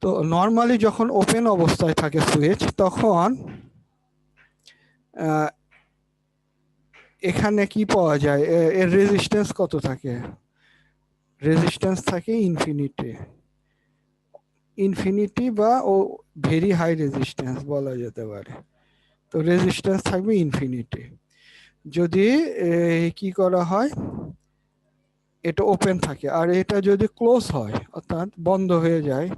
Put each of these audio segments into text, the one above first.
তো নর্মালি যখন ওপেন অবস্থায় থাকে সুইচ তখন এখানে কি পাওয়া যায়, এর রেজিস্ট্যান্স কত থাকে? রেজিস্ট্যান্স থাকে ইনফিনিটি বা ও ভেরি হাই রেজিস্ট্যান্স বলা যেতে পারে। তো রেজিস্ট্যান্স থাকবে ইনফিনিটি। যদি কি করা হয়, এটা ওপেন থাকে, আর এটা যদি ক্লোজ হয় অর্থাৎ বন্ধ হয়ে যায়,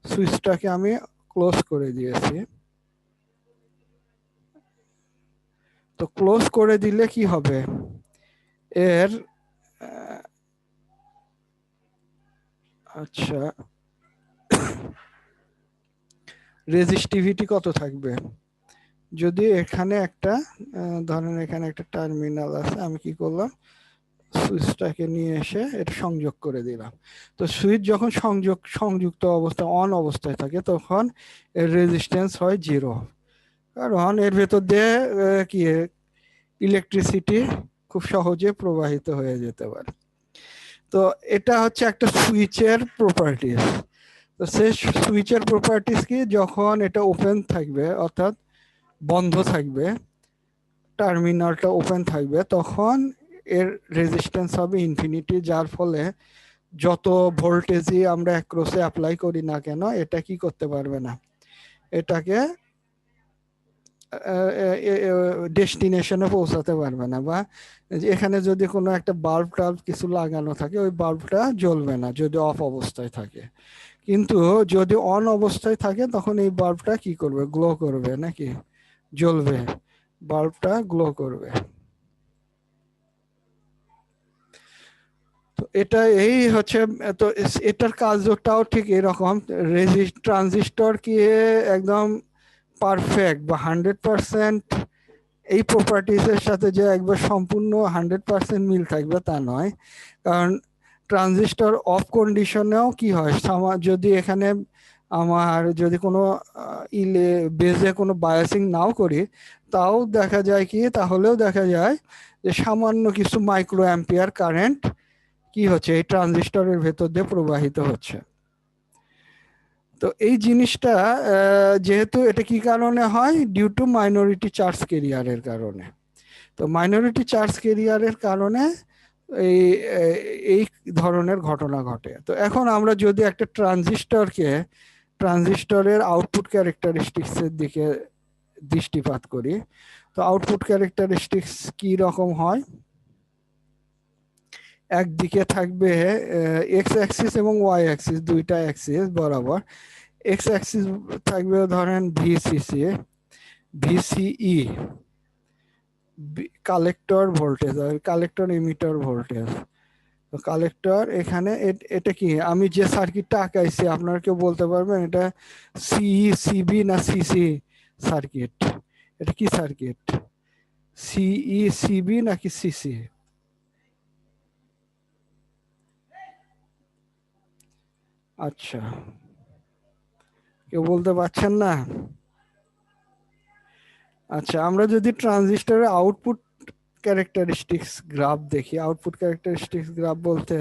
সুইচটাকে আমি ক্লোজ করে দিয়েছি। তো ক্লোজ করে দিলে কি হবে, এর আচ্ছা রেজিস্টিভিটি কত থাকবে? যদি এখানে একটা ধরেন এখানে একটা টার্মিনাল আছে, আমি কি করলাম, সুইচটাকে নিয়ে এসে এটা সংযোগ করে দিলাম। তো সুইচ যখন সংযুক্ত অবস্থা অন অবস্থায় থাকে তখন এর রেজিস্ট্যান্স হয় 0, কারণ এর ভেতর দিয়ে কি ইলেকট্রিসিটি খুব সহজে প্রবাহিত হয়ে যেতে পারে। তো এটা হচ্ছে একটা সুইচের প্রপার্টিস। তো সেই সুইচের প্রপার্টিস কি, যখন এটা ওপেন থাকবে অর্থাৎ বন্ধ থাকবে, টার্মিনালটা ওপেন থাকবে, তখন এর রেজিস্ট্যান্স হবে ইনফিনিটি, যার ফলে যত ভোল্টেজই আমরা অ্যাক্রসে অ্যাপ্লাই করি না কেন এটা কি করতে পারবে না, এটাকে ডেস্টিনেশনে পৌঁছাতে পারবে না। বা এখানে যদি কোনো একটা বাল্ব টাল্ব কিছু লাগানো থাকে ওই বাল্বটা জ্বলবে না যদি অফ অবস্থায় থাকে, কিন্তু যদি অন অবস্থায় থাকে তখন এই বাল্বটা কি করবে, গ্লো করবে নাকি, জ্বলবে, বাল্বটা গ্লো করবে। তো এটা এই হচ্ছে, তো এটার কাজটাও ঠিক এরকম। ট্রানজিস্টর কি একদম পারফেক্ট বা 100% এই প্রপার্টিসের সাথে যে একবার সম্পূর্ণ 100% মিল থাকবে তা নয়, কারণ ট্রানজিস্টর অফ কন্ডিশনেও কি হয়, যদি এখানে আমার যদি কোনো বেজে কোনো বায়াসিং নাও করি তাও দেখা যায় কি, তাহলেও দেখা যায় যে সামান্য কিছু মাইক্রো অ্যাম্পিয়ার কারেন্ট কি হচ্ছে এই ট্রানজিস্টরের ভেতর দিয়ে প্রবাহিত হচ্ছে। তো এই জিনিসটা যেহেতু এটা কি কারণে হয়, ডিউ টু মাইনরিটি চার্জ ক্যারিয়ারের কারণে। তো মাইনরিটি চার্জ ক্যারিয়ারের কারণে এই এই ধরনের ঘটনা ঘটে। তো এখন আমরা যদি একটা ট্রানজিস্টরের আউটপুট ক্যারেক্টারিস্টিক্সের দিকে দৃষ্টিপাত করি, তো আউটপুট ক্যারেক্টারিস্টিক্স কি রকম হয়, একদিকে থাকবে এক্স অ্যাক্সিস এবং ওয়াই অ্যাক্সিস, দুইটা অ্যাক্সিস বরাবর। এক্স অ্যাক্সিস থাকবে ধরেন ভিসিই, কালেক্টর ভোল্টেজ আর কালেক্টর ইমিটার ভোল্টেজ। তো কালেক্টর এখানে এটা কি, আমি যে সার্কিটটা আঁকাইছি আপনারা কেউ বলতে পারবেন এটা সিই সিবি না সিসি সার্কিট? এটা কি সার্কিট, সিই সিবি নাকি সিসি? আচ্ছা, কেউ বলতে পারছেন না? আচ্ছা, আমরা যদি ট্রানজিস্টরের আউটপুট ক্যারেক্টারিস্টিক্স গ্রাফ দেখি, আউটপুট ক্যারেক্টারিস্টিক্স গ্রাফ বলতে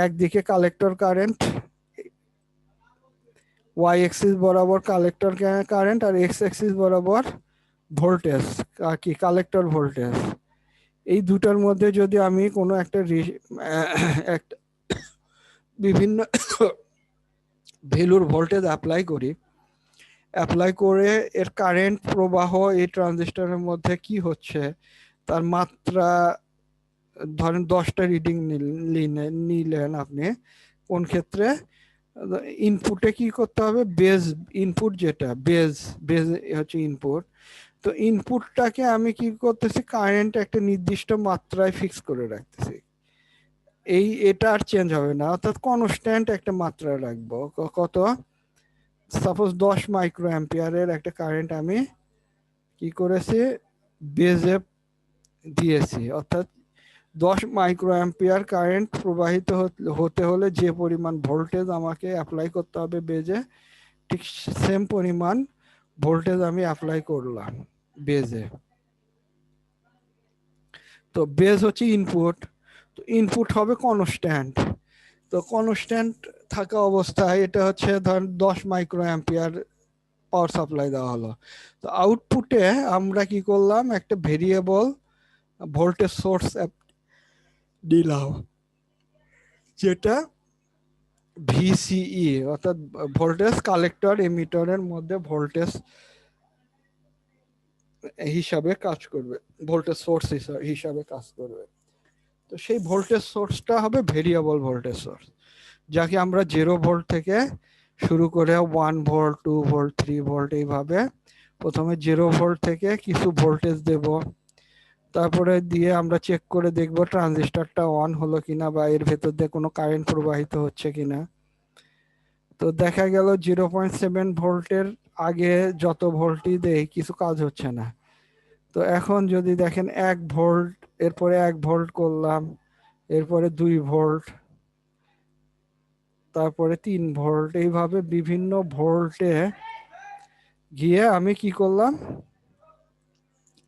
একদিকে কালেক্টর কারেন্ট, ওয়াই এক্সিস বরাবর কালেক্টর কারেন্ট, আর এক্স এক্সিস বরাবর ভোল্টেজ, কি কালেক্টর ভোল্টেজ। এই দুটার মধ্যে যদি আমি কোনো একটা একটা বিভিন্ন ভ্যালুর ভোল্টেজ অ্যাপ্লাই করে এর কারেন্ট প্রবাহ এই ট্রানজিস্টরের মধ্যে কি হচ্ছে তার মাত্রা, ধরেন 10টা রিডিং নিলেন আপনি, কোন ক্ষেত্রে ইনপুটে কি করতে হবে, বেজ ইনপুট, যেটা বেজ বেজ হচ্ছে ইনপুট। তো ইনপুটটাকে আমি কি করতেছি, কারেন্ট একটা নির্দিষ্ট মাত্রায় ফিক্স করে রাখতেছি, এটা আর চেঞ্জ হবে না, অর্থাৎ কনস্ট্যান্ট একটা মাত্রা রাখবো। কত, সাপোজ 10 মাইক্রো অ্যাম্পিয়ারের একটা কারেন্ট আমি কি করেছি, বেজে দিয়েছি, অর্থাৎ 10 মাইক্রো অ্যাম্পিয়ার কারেন্ট প্রবাহিত হতে হলে যে পরিমাণ ভোল্টেজ আমাকে অ্যাপ্লাই করতে হবে বেজে, ঠিক সেম পরিমাণ ভোল্টেজ আমি অ্যাপ্লাই করলাম বেজে। তো বেজ হচ্ছে ইনপুট, তো ইনপুট হবে কনস্ট্যান্ট, তো কনস্ট্যান্ট থাকা অবস্থায় এটা হচ্ছে ধরেন 10 মাইক্রো অ্যাম্পিয়ার পাওয়ার সাপ্লাই দেওয়া হলো। তো আউটপুটে আমরা কি করলাম, একটা ভেরিয়েবল ভোল্টেজ সোর্স দিলাম, যেটা ভিসিই অর্থাৎ ভোল্টেজ কালেক্টর এমিটারের মধ্যে ভোল্টেজ হিসাবে কাজ করবে, ভোল্টেজ সোর্স হিসাবে কাজ করবে। তো সেই ভোল্টেজ সোর্সটা হবে ভেরিয়েবল ভোল্টেজ সোর্স, যাকে আমরা 0 ভোল্ট থেকে শুরু করে 1 ভোল্ট 2 ভোল্ট 3 ভোল্ট এইভাবে প্রথমে 0 ভোল্ট থেকে কিছু ভোল্টেজ দেব, তারপরে দিয়ে আমরা চেক করে দেখব ট্রানজিস্টরটা অন হলো কিনা বা এর ভেতর দিয়ে কোনো কারেন্ট প্রবাহিত হচ্ছে কিনা। তো দেখা গেল 0.7 ভোল্টের আগে যত ভোল্টই দেই কিছু কাজ হচ্ছে না। তো এখন যদি দেখেন 1 ভোল্ট, এরপরে 1 ভোল্ট করলাম, এরপরে 2 ভোল্ট, তারপরে 3 ভোল্ট, এইভাবে বিভিন্ন ভোল্টে গিয়ে আমি কি করলাম,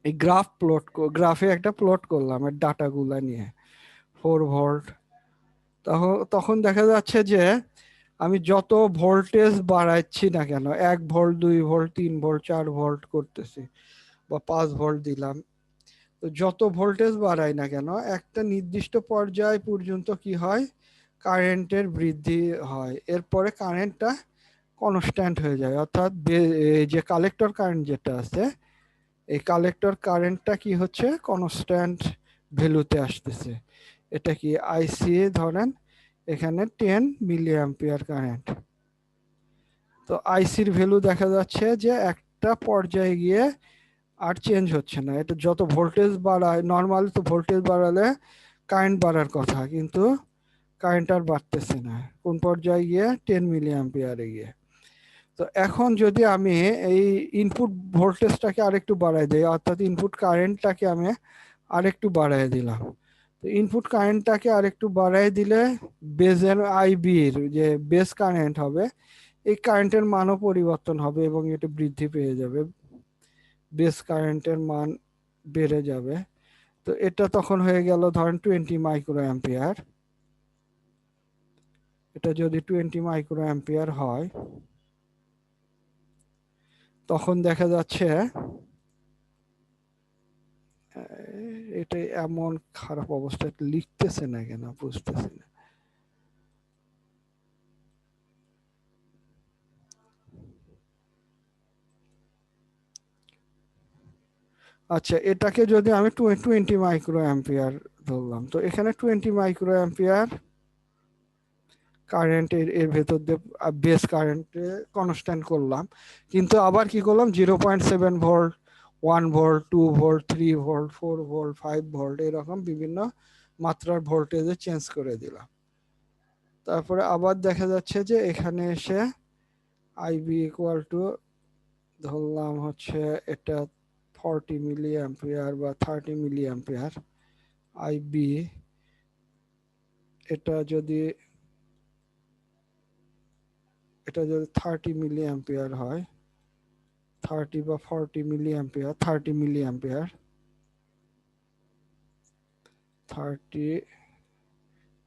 এই গ্রাফে একটা প্লট করলাম এর ডাটাগুলা নিয়ে 4 ভোল্ট। তখন দেখা যাচ্ছে যে আমি যত ভোল্টেজ বাড়াচ্ছি না কেন, 1 ভোল্ট 2 ভোল্ট 3 ভোল্ট 4 ভোল্ট করতেছি বা 5 ভোল্ট দিলাম, তো যত ভোল্টেজ বাড়াই না কেন একটা নির্দিষ্ট পর্যায় পর্যন্ত কি হয়, কারেন্টের বৃদ্ধি হয়। এরপরে কারেন্টটা কনস্ট্যান্ট হয়ে যায়, অর্থাৎ যে কালেক্টর কারেন্ট যেটা আছে, এই কালেক্টর কারেন্টটা কি হচ্ছে, কনস্ট্যান্ট ভ্যালুতে আসতেছে। এটা কি আইসি ধরেন এখানে 10 মিলি অ্যাম্পিয়ার কারেন্ট। তো আইসির ভ্যালু দেখা যাচ্ছে যে একটা পর্যায়ে গিয়ে আর চেঞ্জ হচ্ছে না। এটা যত ভোল্টেজ বাড়ায়, নর্মালি তো ভোল্টেজ বাড়ালে কারেন্ট বাড়ার কথা, কিন্তু কারেন্ট আর বাড়তেছে না। কোন পর্যায়ে গিয়ে, 10 মিলি অ্যাম্পিয়ারে গিয়ে। তো এখন যদি আমি এই ইনপুট ভোল্টেজটাকে আরেকটু বাড়াই দিই, অর্থাৎ ইনপুট কারেন্টটাকে আমি আরেকটু বাড়াই দিলাম, তো ইনপুট কারেন্টটাকে আরেকটু বাড়াই দিলে বেজের আইবির যে বেস কারেন্ট হবে, এই কারেন্টের মানও পরিবর্তন হবে এবং এটা বৃদ্ধি পেয়ে যাবে, বেস কারেন্টের মান বেড়ে যাবে। তো এটা তখন হয়ে গেল ধরেন 20 মাইক্রো অ্যাম্পিয়ার। এটা যদি 20 মাইক্রো অ্যাম্পিয়ার হয়, তখন দেখা যাচ্ছে এটা এমন খারাপ অবস্থা, লিখতেছে না কেন বুঝতেছি না। আচ্ছা, এটাকে যদি আমি 20 মাইক্রো অ্যাম্পিয়ার ধরলাম, তো এখানে 20 মাইক্রো অ্যাম্পিয়ার কারেন্ট এর ভেতর দিয়ে বেস কারেন্টে কনস্ট্যান্ট করলাম, কিন্তু আবার কি করলাম, 0.7 volt 1 volt 2 volt 3 volt 4 volt 5 volt এরকম বিভিন্ন মাত্রার ভোল্টেজে চেঞ্জ করে দিলাম। তারপরে আবার দেখা যাচ্ছে যে এখানে এসে আইবি ইকুয়াল টু ধরলাম হচ্ছে এটা 40 মিলি অ্যাম্পিয়ার বা 30 মিলি অ্যাম্পিয়ার আইবি। এটা যদি 30 মিলি অ্যাম্পিয়ার হয়, 30 বা 40 milliampere, 30 milliampere, 30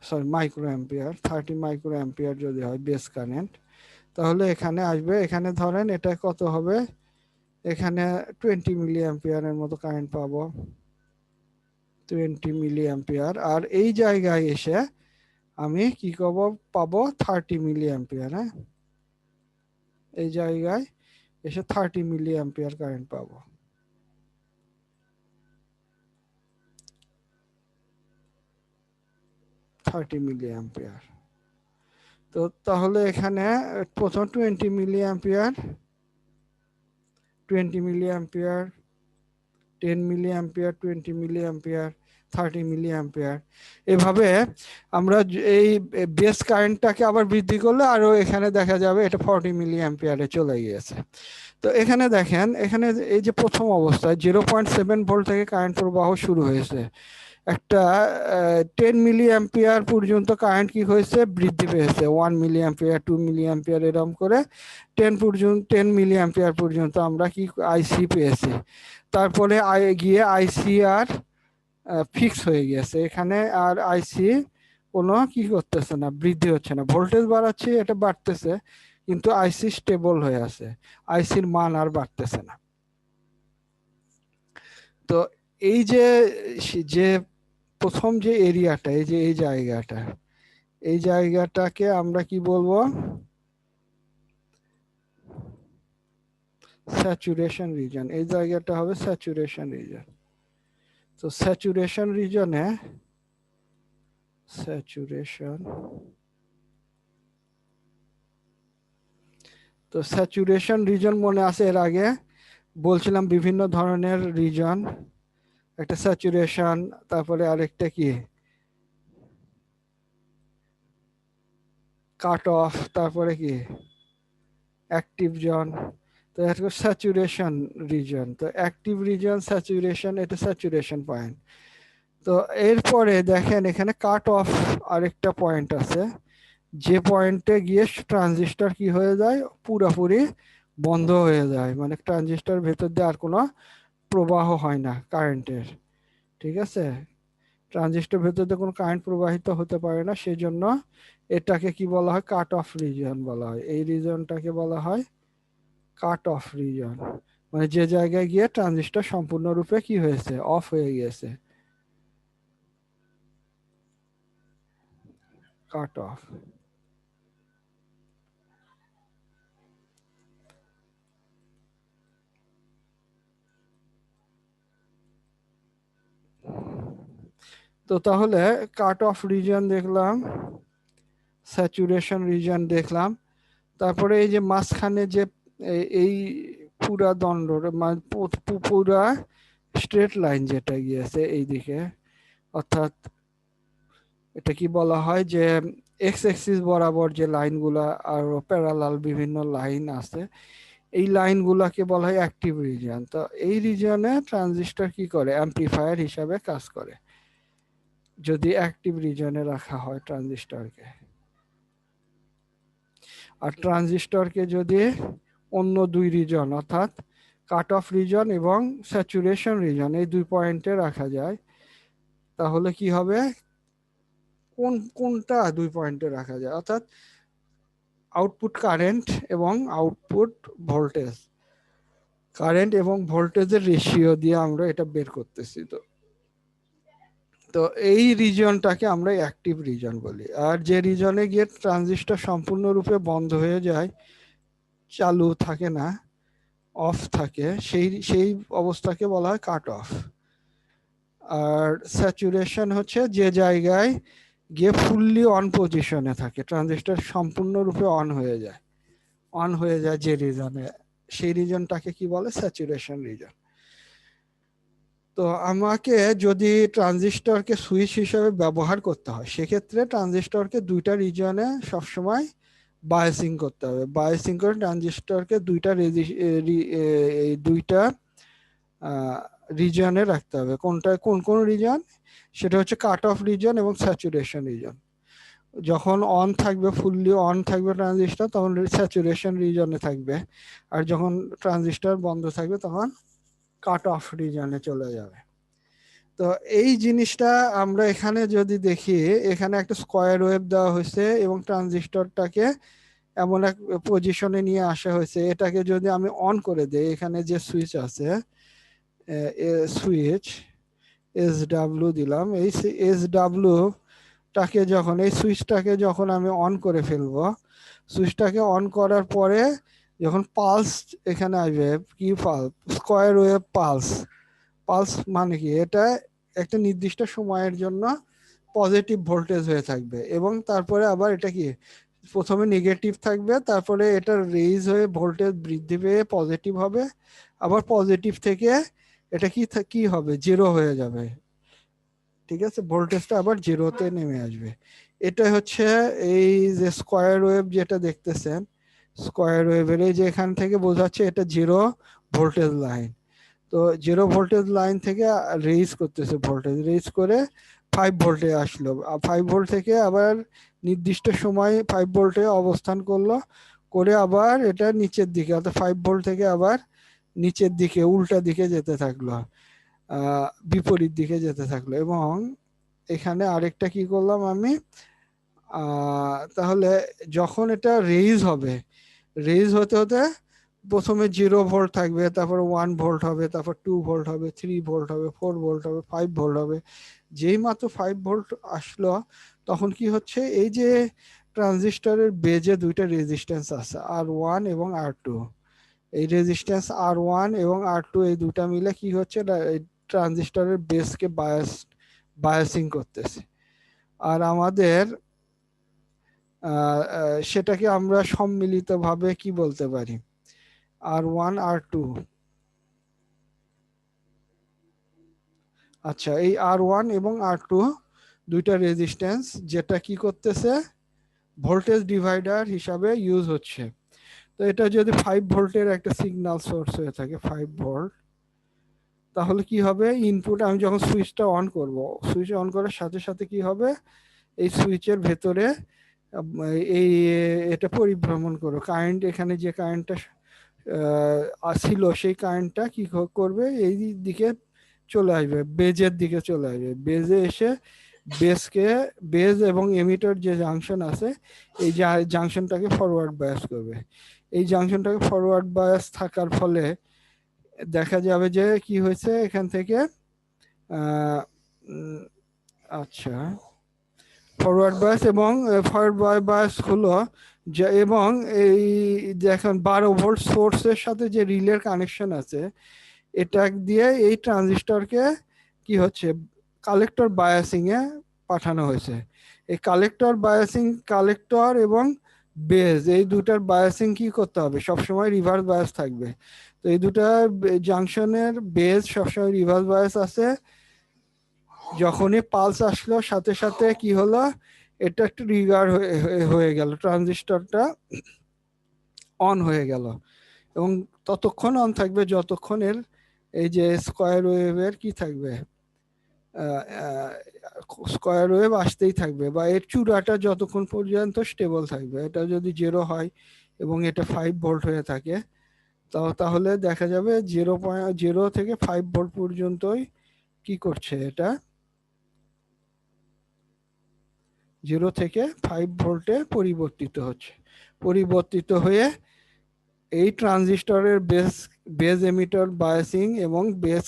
sorry microampere, 30 microampere যদি হয় বেস কারেন্ট, তাহলে এখানে আসবে, এখানে ধরেন এটা কত হবে, এখানে 20 মিলি অ্যাম্পিয়ারের মতো কারেন্ট পাবো, 20 মিলি অ্যাম্পিয়ার। আর এই জায়গায় এসে আমি কি পাবো 30 মিলি অ্যাম্পিয়ার। হ্যাঁ, এই জায়গায় এসে 30 মিলি অ্যাম্পিয়ার কারেন্ট পাবো। Milliampere. তো তাহলে এখানে প্রথম 20 milliampere, 20 milliampere, 10 milliampere, 20 milliampere, 30 milliampere, এভাবে আমরা এই বেস কারেন্টটাকে আবার বৃদ্ধি করলে আরো এখানে দেখা যাবে এটা 40 মিলি অ্যাম্পিয়ারে চলে গিয়েছে। তো এখানে দেখেন, এখানে এই যে প্রথম অবস্থায় 0.7 ভোল্ট থেকে কারেন্ট প্রবাহ শুরু হয়েছে, একটা 10 মিলি অ্যাম্পিয়ার পর্যন্ত কারেন্ট কি হয়েছে, বৃদ্ধি পেয়েছে, 1 মিলি অ্যাম্পিয়ার 2 মিলি অ্যাম্পিয়ার এরকম করে 10 মিলি অ্যাম্পিয়ার পর্যন্ত আমরা কি আইসি পেয়েছি। তারপরে গিয়ে আইসি আর ফিক্স হয়ে গেছে এখানে, আর আইসি কোনো কি করতেছে না, বৃদ্ধি হচ্ছে না। ভোল্টেজ বাড়াচ্ছে, এটা বাড়তেছে, কিন্তু আইসি স্টেবল হয়ে আছে, আইসির মান আর বাড়তেছে না। তো এই যে যে প্রথম যে এরিয়াটা, এই যে এই জায়গাটা, এই জায়গাটাকে আমরা কি বলবো, স্যাচুরেশন রিজন। এই জায়গাটা হবে স্যাচুরেশন রিজন। তো স্যাচুরেশন রিজনে, স্যাচুরেশন, তো স্যাচুরেশন রিজন মনে আছে এর আগে বলছিলাম বিভিন্ন ধরনের রিজন, একটা স্যাচুরেশন, তারপরে আরেকটা কি কাট অফ, তারপরে কি অ্যাক্টিভ জোন। তো এটা স্যাচুরেশন রিজন। তো অ্যাক্টিভ রিজন, স্যাচুরেশন, এটা স্যাচুরেশন পয়েন্ট। তো এরপরে দেখেন এখানে কাট অফ আরেকটা পয়েন্ট আছে, যে পয়েন্টে গিয়ে ট্রানজিস্টর কি হয়ে যায়, পুরোপুরি বন্ধ হয়ে যায়, মানে ট্রানজিস্টর ভেতর দিয়ে আর কোনো প্রবাহ হয় না কারেন্টের। ঠিক আছে, ট্রানজিস্টর ভেতর দিয়ে কোনো কারেন্ট প্রবাহিত হতে পারে না, সেই জন্য এটাকে কি বলা হয়, কাট অফ রিজন বলা হয়। এই রিজনটাকে বলা হয় কাট অফ রিজন, মানে যে জায়গায় গিয়ে ট্রানজিস্টর সম্পূর্ণরূপে কি হয়েছে, অফ হয়ে গিয়েছে, কাট অফ। তো তাহলে কাট অফ রিজন দেখলাম, স্যাচুরেশন রিজন দেখলাম, তারপরে এই যে মাঝখানে যে এই পুরা দণ্ড, মানে পুরা স্ট্রেট লাইন যেটা গিয়েছে এই দিকে, অর্থাৎ এটা কি বলা হয় যে এক্স অ্যাক্সিস বরাবর যে লাইনগুলা আর প্যারালাল বিভিন্ন লাইন আছে, এই লাইনগুলাকে বলা হয় অ্যাক্টিভ রিজন। তো এই রিজনে ট্রানজিস্টর কি করে, অ্যাম্পলিফায়ার হিসাবে কাজ করে যদি অ্যাক্টিভ রিজনে রাখা হয় ট্রানজিস্টরকে। আর ট্রানজিস্টরকে যদি অন্য দুই রিজন, অর্থাৎ কাট অফ রিজন এবং স্যাচুরেশন রিজন, এই দুই পয়েন্টে রাখা যায়, তাহলে কি হবে, কোনটা দুই পয়েন্টে রাখা যায়, অর্থাৎ আউটপুট কারেন্ট এবং আউটপুট ভোল্টেজ, কারেন্ট এবং ভোল্টেজের রেশিও দিয়ে আমরা এটা বের করতেছি। তো তো এই রিজনটাকে আমরা অ্যাক্টিভ রিজন বলি। আর যে রিজনে গিয়ে ট্রানজিস্টর সম্পূর্ণরূপে বন্ধ হয়ে যায়, চালু থাকে না, অফ থাকে, সেই সেই অবস্থাকে বলা হয় কাট অফ। আর স্যাচুরেশন হচ্ছে যে জায়গায় গিয়ে ফুললি অন পজিশনে থাকে, ট্রানজিস্টর সম্পূর্ণরূপে অন হয়ে যায়, অন হয়ে যায় যে রিজনে, সেই রিজনটাকে কি বলে, স্যাচুরেশন রিজন। তো আমাকে যদি ট্রানজিস্টরকে সুইচ হিসেবে ব্যবহার করতে হয়, সেক্ষেত্রে ট্রানজিস্টরকে দুইটা রিজনে সবসময় বায়াসিং করতে হবে। বায়াসিং করে ট্রানজিস্টরকে দুইটা রিজনে রাখতে হবে। কোনটা, কোন কোন রিজন, সেটা হচ্ছে কাট অফ রিজন এবং স্যাচুরেশন রিজন। যখন অন থাকবে, ফুললি অন থাকবে ট্রানজিস্টর, তখন স্যাচুরেশন রিজনে থাকবে, আর যখন ট্রানজিস্টর বন্ধ থাকবে তখন কাট অফ রিজনে চলে যাবে। তো এই জিনিসটা আমরা এখানে যদি দেখি, এখানে একটা স্কোয়ার ওয়েভ দেওয়া হয়েছে এবং ট্রানজিস্টরটাকে এমন এক পজিশনে নিয়ে আসা হয়েছে, এটাকে যদি আমি অন করে দেই, এখানে যে সুইচ আছে, সুইচ এস ডাব্লিউ দিলাম, এই এস ডাব্লিউ টাকে যখন, এই সুইচটাকে যখন আমি অন করে ফেলবো, সুইচটাকে অন করার পরে যখন পালস এখানে আসবে, কি pulse, square wave pulse. Pulse মানে কি, এটা একটা নির্দিষ্ট সময়ের জন্য পজিটিভ ভোল্টেজ হয়ে থাকবে, এবং তারপরে আবার এটা কি, প্রথমে নেগেটিভ থাকবে, তারপরে এটা রেইজ হয়ে ভোল্টেজ বৃদ্ধি পেয়ে পজিটিভ হবে, আবার পজিটিভ থেকে এটা কি কি হবে, জিরো হয়ে যাবে। ঠিক আছে, ভোল্টেজটা আবার জিরোতে নেমে আসবে। এটা হচ্ছে এই যে স্কোয়ার ওয়েভ যেটা দেখতেছেন, স্কোয়ার ওয়েভের এই যে এখান থেকে বোঝাচ্ছে এটা জিরো ভোল্টেজ লাইন। তো জিরো ভোল্টেজ লাইন থেকে রেইজ করতেছে, ভোল্টেজ রেইজ করে 5 ভোল্টে আসলো, 5 ভোল্ট থেকে আবার নির্দিষ্ট সময় 5 ভোল্টে অবস্থান করলো, করে আবার এটা নিচের দিকে, অর্থাৎ 5 ভোল্ট থেকে আবার নিচের দিকে উল্টা দিকে যেতে থাকলো, বিপরীত দিকে যেতে থাকলো, এবং এখানে আরেকটা কি করলাম আমি, তাহলে যখন এটা রেইজ হবে, রেইজ হতে হতে প্রথমে 0 ভোল্ট থাকবে, তারপর 1 ভোল্ট হবে, তারপর 2 ভোল্ট হবে, 3 ভোল্ট হবে, 4 ভোল্ট হবে, 5 ভোল্ট হবে। যেই মাত্র 5 ভোল্ট আসলো, তখন কি হচ্ছে, এই যে ট্রানজিস্টরের বেজে দুইটা রেজিস্ট্যান্স আছে, R1 এবং R2। এই রেজিস্ট্যান্স R1 এবং R2 এই দুটা মিলে কি হচ্ছে, ট্রানজিস্টরের বেসকে বায়াসিং করতেছে। আর আমাদের সেটাকে আমরা সম্মিলিতভাবে কি বলতে পারি, R1 R2। আচ্ছা, এই R1 এবং R2 দুইটা রেজিস্ট্যান্স, যেটা কি করতেছে, ভোল্টেজ ডিভাইডার হিসাবে ইউজ হচ্ছে। তো এটা যদি 5 ভোল্টের একটা সিগন্যাল সোর্স হয়ে থাকে, 5 ভোল্ট, তাহলে কি হবে, ইনপুট আমি যখন সুইচটা অন করব, সুইচ অন করার সাথে সাথে কি হবে, এই সুইচের ভেতরে এই এটা পরিভ্রমণ করবে কারেন্ট, এখানে যে কারেন্টটা ছিল সেই কারেন্টটা কি করবে, এই দিকে চলে আসবে, বেজের দিকে চলে আসবে, বেজে এসে বেসকে, বেজ এবং এমিটার যে জাংশন আছে, এই জাংশনটাকে ফরওয়ার্ড বায়াস করবে। এই জাংশনটাকে ফরওয়ার্ড বায়াস থাকার ফলে দেখা যাবে যে কি হয়েছে এখান থেকে, আচ্ছা, ফরওয়ার্ড বায়াস এবং ফরওয়ার্ড বায়াস হলো যে, এবং এই দেখেন 12 ভোল্ট সোর্সের সাথে যে রিলের কানেকশন আছে, এটা দিয়ে এই ট্রানজিস্টরকে কি হচ্ছে, কালেক্টর বায়াসিং এ পাঠানো হয়েছে। এই কালেক্টর বায়াসিং, কালেক্টর এবং বেজ, এই দুটার বায়াসিং কি করতে হবে, সবসময় রিভার্স বায়াস থাকবে। তো এই দুটা জাংশনের বেজ সবসময় রিভার্স বায়াস আছে। যখনই পালস আসলো সাথে সাথে কি হলো, এটা একটু ট্রিগার হয়ে গেল, ট্রানজিস্টরটা অন হয়ে গেল, এবং ততক্ষণ অন থাকবে যতক্ষণ এর এই যে স্কয়ার ওয়েভের কি থাকবে, স্কয়ার ওয়েভ আসতেই থাকবে, বা এর চূড়াটা যতক্ষণ পর্যন্ত স্টেবল থাকবে। এটা যদি 0 হয় এবং এটা 5 ভোল্ট হয়ে থাকে, তাহলে দেখা যাবে 0.0 থেকে 5 ভোল্ট পর্যন্তই কি করছে এটা, 0 থেকে 5 ভোল্টে পরিবর্তিত হচ্ছে। পরিবর্তিত হয়ে এই ট্রানজিস্টরের বেস এমিটার বায়াসিং এবং বেস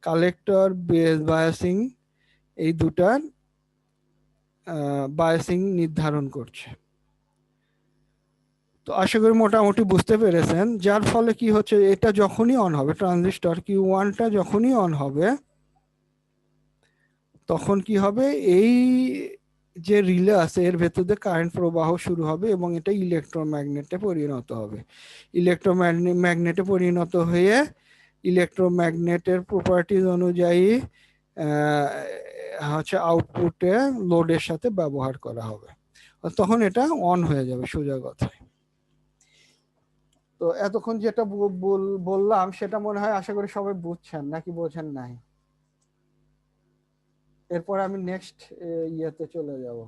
কালেক্টর বেস বায়াসিং, এই দুটার বায়াসিং নির্ধারণ করছে। তো আশা করি মোটামুটি বুঝতে পেরেছেন। যার ফলে কি হচ্ছে, এটা যখনই অন হবে, ট্রানজিস্টর Q1টা যখনই অন হবে, তখন কি হবে, এই যে রিলে আছে এর ভেতর দিয়ে কারেন্ট প্রবাহ শুরু হবে এবং এটা ইলেকট্রোম্যাগনেটে পরিণত হবে। ইলেকট্রোম্যাগনেটে পরিণত হয়ে ইলেকট্রোম্যাগনেটের প্রপার্টিজ অনুযায়ী হচ্ছে আউটপুটে লোডের সাথে ব্যবহার করা হবে, তখন এটা অন হয়ে যাবে সোজা কথায়। তো এতক্ষণ যেটা বললাম সেটা মনে হয় আশা করি সবাই বুঝছেন, নাকি বোঝেন নাই? এরপর আমি নেক্সট ইয়েতে চলে যাব।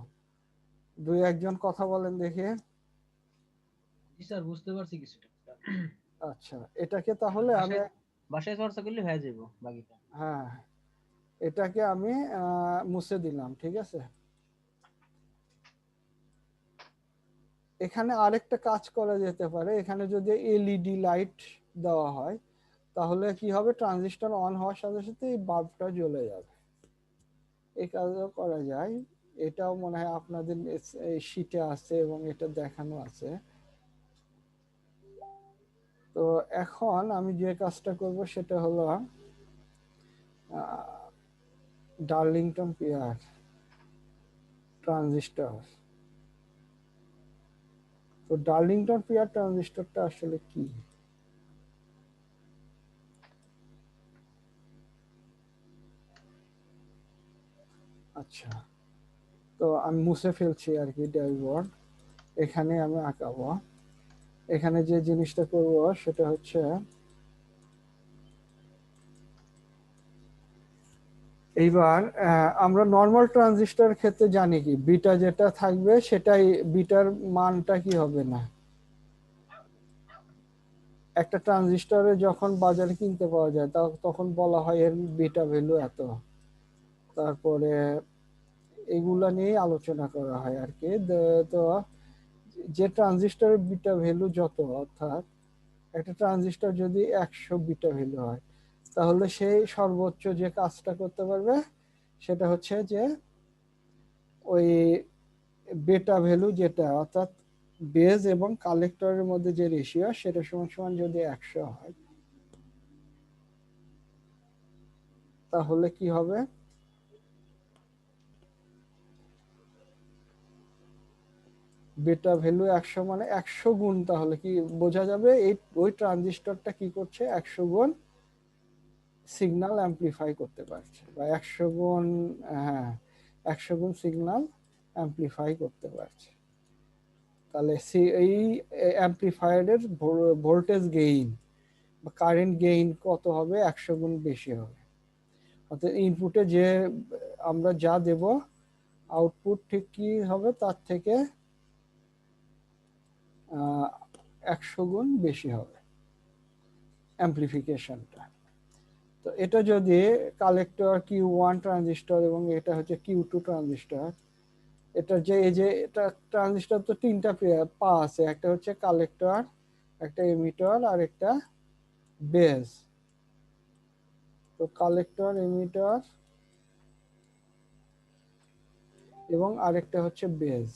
দুই একজন কথা বলেন দেখি। জি স্যার, বুঝতে পারছি কিছুটা। আচ্ছা, এটাকে তাহলে আমি বাসায় চর্চা করলে হয়ে যাবো বাকিটা। হ্যাঁ, এটাকে আমি মুছে দিলাম, ঠিক আছে। এখানে আরেকটা কাজ করা যেতে পারে, এখানে যদি এলইডি লাইট দেওয়া হয় তাহলে কি হবে, ট্রানজিস্টর অন হওয়ার সাথে সাথে এই বাল্বটা জ্বলে যাবে। এই কাজও করা যায়। এটাও মনে হয় আপনাদের এই শীটে আছে এবং এটা দেখানো আছে। তো এখন আমি যে কাজটা করব সেটা হলো ডার্লিংটন পেয়ার ট্রানজিস্টর। তো ডার্লিংটন পেয়ার ট্রানজিস্টরটা আসলে কি? আচ্ছা, তো আমি মুছে ফেলছি আর কি ড্যাশবোর্ড। এখানে আমি আঁকাবো। এখানে যে জিনিসটা করব সেটা হচ্ছে, এইবার আমরা নর্মাল ট্রানজিস্টর ক্ষেত্রে জানি কি, বিটা যেটা থাকবে সেটাই, বিটার মানটা কি হবে না, একটা ট্রানজিস্টরে যখন বাজারে কিনতে পাওয়া যায় তখন বলা হয় এর বিটা ভ্যালু এত। তারপরে এগুলা নিয়ে আলোচনা করা হয় আর কি। তো যে ট্রানজিস্টরের বিটা ভ্যালু যত, অর্থাৎ একটা ট্রানজিস্টর যদি 100 বিটা ভ্যালু হয়, তাহলে সেই সর্বোচ্চ যে কাজটা করতে পারবে সেটা হচ্ছে যে ওই বেটা ভ্যালু যেটা, অর্থাৎ বেজ এবং কালেক্টরের মধ্যে যে রেশিও সেটা সমান সমান যদি 100 হয়, তাহলে কি হবে, বেটা ভ্যালু 100 মানে 100 গুণ, তাহলে কি বোঝা যাবে এই ওই ট্রানজিস্টরটা কি করছে, 100 গুণ সিগন্যাল অ্যামপ্লিফাই করতে পারছে, বা 100 গুণ, হ্যাঁ 100 গুণ সিগন্যাল অ্যামপ্লিফাই করতে পারছে। তাহলে এই অ্যামপ্লিফায়ারের ভোল্টেজ গেইন বা কারেন্ট গেইন কত হবে, 100 গুণ বেশি হবে। অর্থাৎ ইনপুটে যে আমরা যা দেব আউটপুট ঠিক কি হবে, তার থেকে 100 গুণ বেশি হবে অ্যামপ্লিফিকেশনটা। তো এটা যদি কালেক্টর Q1 ট্রানজিস্টর এবং এটা হচ্ছে Q2 ট্রানজিস্টর, এটা যে এই যে এটা ট্রানজিস্টর তো তিনটা পা আছে, একটা হচ্ছে কালেক্টর, একটা এমিটর আর একটা বেস। তো কালেক্টর, এমিটর এবং আরেকটা হচ্ছে বেস,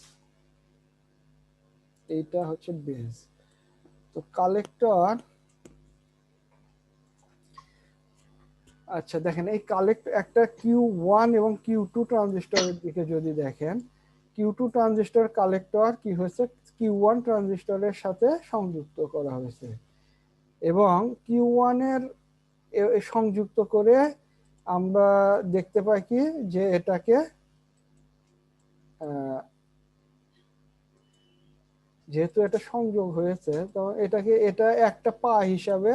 এইটা হচ্ছে বেস। তো কালেক্টর, আচ্ছা দেখেন এই কালেক্ট একটা Q1 এবং Q2 ট্রানজিস্টরের দিকে যদি দেখেন, Q2 ট্রানজিস্টর কালেক্টর কি হয়েছে, Q1 ট্রানজিস্টরের সাথে সংযুক্ত করা হয়েছে, এবং Q1 এর সংযুক্ত করে আমরা দেখতে পাই কি যে এটাকে যেহেতু এটা সংযোগ হয়েছে, তো এটাকে এটা একটা পা হিসাবে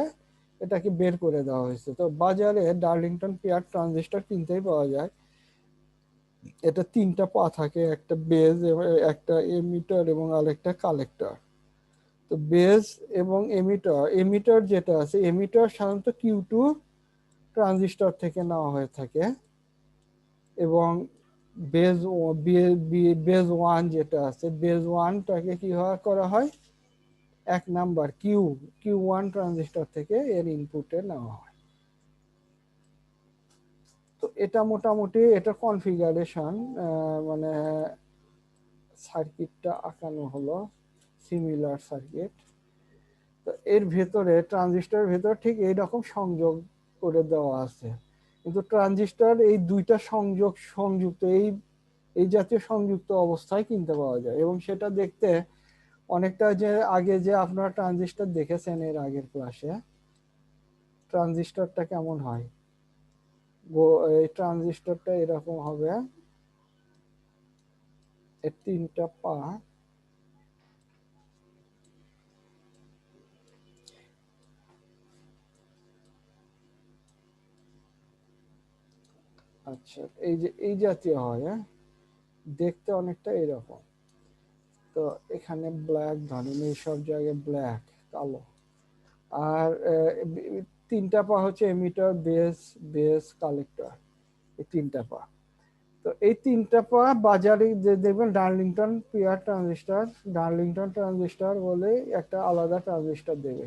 এটাকে বের করে দেওয়া হয়েছে। তো বাজারে ডার্লিংটন পেয়ার ট্রানজিস্টর কিনতেই পাওয়া যায়, এটা তিনটা পা থাকে, একটা বেজ, একটা এমিটার এবং আরেকটা কালেক্টর। তো বেজ এবং এমিটার, এমিটার যেটা আছে, এমিটার সাধারণত Q2 ট্রানজিস্টর থেকে নেওয়া হয়ে থাকে, এবং বেজ বেজ ওয়ান যেটা আছে, বেজ ওয়ানটাকে কি করা হয়, 1 নাম্বার Q1 ট্রানজিস্টর থেকে এর ইনপুটে নেওয়া হয়। তো এটা মোটামুটি এটা কনফিগারেশন, মানে সার্কিটটা আঁকানো হলো সিমিলার সার্কিট। তো এর ভেতরে ট্রানজিস্টরের ভেতর ঠিক এইরকম সংযোগ করে দেওয়া আছে, কিন্তু ট্রানজিস্টর এই দুইটা সংযুক্ত এই এই জাতীয় সংযুক্ত অবস্থায় কিনতে পাওয়া যায়, এবং সেটা দেখতে অনেকটা যে আগে যে আপনারা ট্রানজিস্টর দেখেছেন এর আগের ক্লাসে, ট্রানজিস্টরটা কেমন হয়, এই ট্রানজিস্টরটা এরকম হবে, এর তিনটা পা, আচ্ছা এই যে এই জাতীয় হয়, দেখতে অনেকটা এরকম। তো এখানে ব্ল্যাক ধরেন, এই সব জায়গায় ব্ল্যাক, কালো, আর তিনটা পা হচ্ছে এমিটার, বেস কালেক্টর, এই তিনটা পা। তো এই তিনটা পা বাজারে যে দেখবেন Darlington pair transistor, Darlington transistor বলে একটা আলাদা ট্রানজিস্টর দেবে।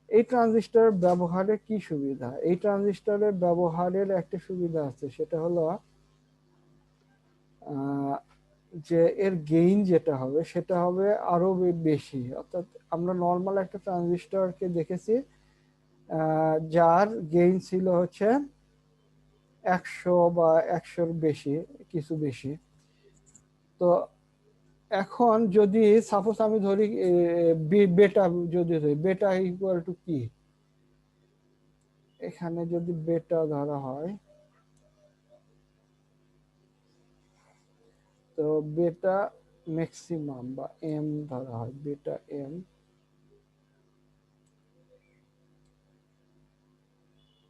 এই ট্রানজিস্টর ব্যবহারে কি সুবিধা, এই ট্রানজিস্টরের ব্যবহারের একটা সুবিধা আছে, সেটা হলো যে এর গেইন যেটা হবে সেটা হবে আরো বেশি। অর্থাৎ আমরা নর্মাল একটা ট্রানজিস্টরকে দেখেছি যার গেইন ছিল হচ্ছে 100 বা 100-র বেশি, কিছু বেশি। তো এখন যদি সাপোজ আমি ধরি বেটা, যদি ধরি বেটা ইকুয়াল টু কি, এখানে যদি বেটা ধরা হয়, তো বেটা ম্যাক্সিমাম বা এম ধরা হয়, বেটা এম,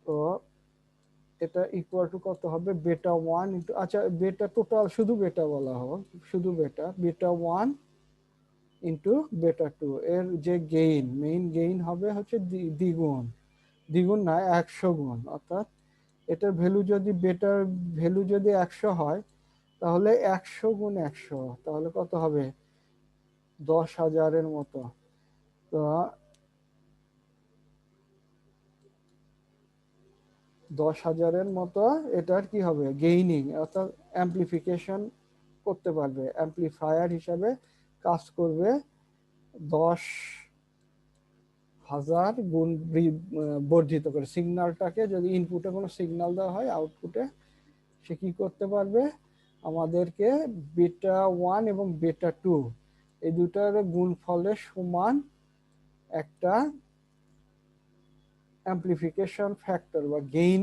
তো এটা ইকুয়াল টু কত হবে, বেটা ওয়ান ইন্টু, আচ্ছা বেটা টোটাল শুধু বেটা বলা হোক, শুধু বেটা, বেটা ওয়ান ইন্টু বেটা টু, এর যে মেইন গেইন হবে হচ্ছে দ্বিগুণ, দ্বিগুণ না 100 গুণ, অর্থাৎ এটার ভ্যালু যদি বেটার ভ্যালু যদি 100 হয়, তাহলে 100 গুণ 100 তাহলে কত হবে? 10,000-এর মতো। তো 10,000-এর মতো এটার কি হবে? গেইনিং, অর্থাৎ অ্যাম্পলিফিকেশন করতে পারবে, অ্যাম্পলিফায়ার হিসাবে কাজ করবে। 10,000 গুণ বর্ধিত করে সিগন্যালটাকে, যদি ইনপুটে কোনো সিগন্যাল দেওয়া হয়, আউটপুটে সে কি করতে পারবে? আমাদেরকে বেটা 1 এবং বেটা 2 এই দুটার গুণফলের সমান একটা অ্যাম্পলিফিকেশন ফ্যাক্টর বা গেইন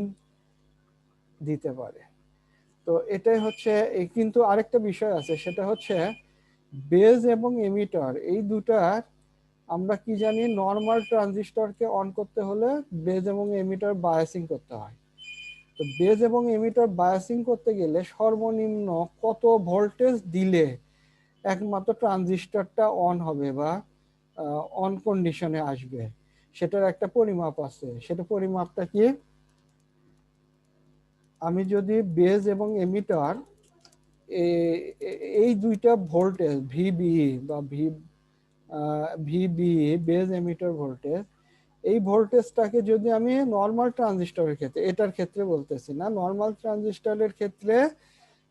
দিতে পারে। তো এটাই হচ্ছে। কিন্তু আরেকটা বিষয় আছে, সেটা হচ্ছে বেজ এবং এমিটার এই দুটার আমরা কি জানি, নর্মাল ট্রানজিস্টরকে অন করতে হলে বেজ এবং এমিটার বায়াসিং করতে হয়। তো বেজ এবং এমিটার বায়াসিং করতে গেলে সর্বনিম্ন কত ভোল্টেজ দিলে একমাত্র ট্রানজিস্টরটা অন হবে বা অন কন্ডিশনে আসবে, সেটার একটা পরিমাপ আছে। সেটা পরিমাপটা কি? আমি যদি বেজ এবং এমিটার এই দুইটা ভোল্টেজ ভিবিই বা ভিবিই বেজ এমিটার ভোল্টেজ, এই ভোল্টেজটাকে যদি আমি নর্মাল ট্রানজিস্টরের ক্ষেত্রে, এটার ক্ষেত্রে বলতেছি না, নর্মাল ট্রানজিস্টরের ক্ষেত্রে